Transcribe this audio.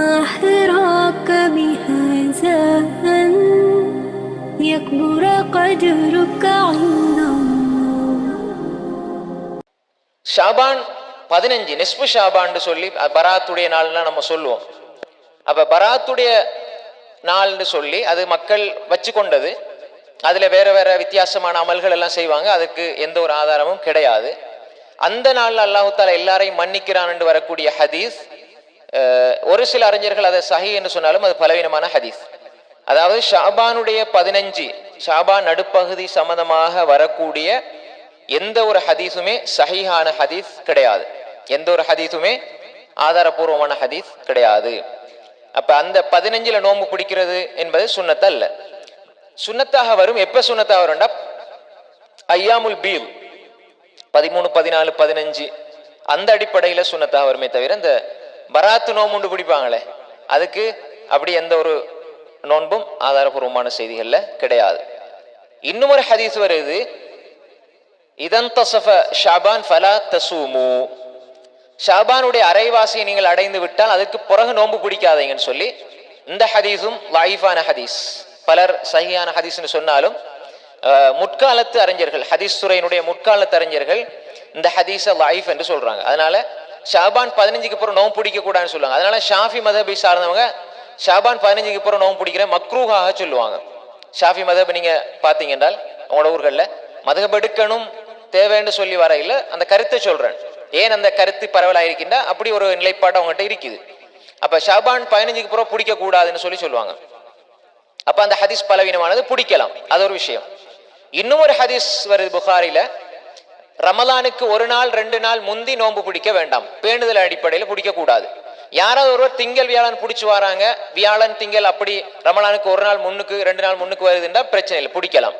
ما حراك بهذا أن يكبر قدرك عند الله. ஷாபான் 15 நிஸ்பு ஷாபான்னு சொல்லி பராத்துடைய நாள்லாம் நம்ம சொல்லுவோம். அப்ப பராத்துடைய நாள்னு சொல்லி அது மக்கள் வச்சு கொண்டது. அதுல வேற வேற வித்தியாசமான அமல்கள் எல்லாம் செய்வாங்க. அதுக்கு எந்த ஒரு ஆதாரமும் கிடையாது. அந்த நாள்ல அல்லாஹு தாலா எல்லாரையும் மன்னிக்கிறான் என்று வரக்கூடிய ஹதீஸ், ஒரு சில அறிஞர்கள் அதை சஹி என்று சொன்னாலும் அது பலவீனமான ஹதீஸ். அதாவது ஷாபானுடைய 15 ஷாபான் நடுப்பகுதி சம்பந்தமாக வரக்கூடிய எந்த ஒரு ஹதீஸுமே சஹீஹான ஹதீஸ் கிடையாது. எந்த ஒரு ஹதீஸுமே ஆதாரபூர்வமான ஹதீஸ் கிடையாது. அப்ப அந்த 15ல நோன்பு பிடிக்கிறது என்பது சுன்னத் அல்ல. சுன்னத்தாக வரும். எப்ப சுன்னத்தாக வரும்டா ஐயாமுல் பீல் 13, 14, 15 அந்த அடிப்படையில சுன்னத்தாக வருமே தவிர இந்த பராத்து நோம்புண்டு பிடிப்பாங்களே அதுக்கு அப்படி எந்த ஒரு நோன்பும் ஆதாரபூர்வமான செய்திகள்ல கிடையாது. இன்னும் ஒரு ஹதீஸ் வருது, இதன் தஸஃப ஷாபான் ஃபலா தஸூமு, ஷாபானுடைய அரைவாசியை நீங்கள் அடைந்து விட்டால் அதுக்கு பிறகு நோன்பு பிடிக்காதீங்கன்னு சொல்லி. இந்த ஹதீஸும் லைஃபான ஹதீஸ். பலர் சஹீஹான ஹதீஸ்னு சொன்னாலும் முற்காலத்து அறிஞர்கள், ஹதீஸ் துறையினுடைய முற்காலத்து அறிஞர்கள் இந்த ஹதீஸை லைஃப் என்று சொல்றாங்க. அதனால ஷாபான் 15க்கு பிறகு நோன்பு பிடிக்க கூடாதுன்னு சொல்லுவாங்க. அதனால ஷாஃபி மதபை சார்ந்தவங்க ஷாபான் 15க்கு பிறகு நோன்பு பிடிக்கிற மக்ரூஹாக சொல்லுவாங்க. ஷாஃபி மதப் நீங்க பாத்தீங்க என்றால் உங்களோட ஊர்களில் மதப் எடுக்கணும் தேவைன்னு சொல்லி வர இல்லை, அந்த கருத்தை சொல்றேன். ஏன் அந்த கருத்து பரவலாயிருக்கின்றா அப்படி ஒரு நிலைப்பாடு அவங்ககிட்ட இருக்குது. அப்ப ஷாபான் 15க்கு பிறகு பிடிக்க கூடாதுன்னு சொல்லி சொல்லுவாங்க. அப்ப அந்த ஹதீஸ் பலவீனமானது, பிடிக்கலாம், அது ஒரு விஷயம். இன்னும் ஒரு ஹதீஸ் வருது புகாரில, ரமலானுக்கு 1 நாள் 2 நாள் முந்தி நோன்பு பிடிக்க வேண்டாம், பேணுதல் அடிப்படையில் பிடிக்க கூடாது. யாராவது ஒருவர் திங்கள் வியாழன் பிடிச்சு வராங்க, வியாழன் திங்கள் அப்படி ரமலானுக்கு 1 நாள் முன்னுக்கு 2 நாள் முன்னுக்கு வருதுன்னா பிரச்சனை இல்லை, பிடிக்கலாம்.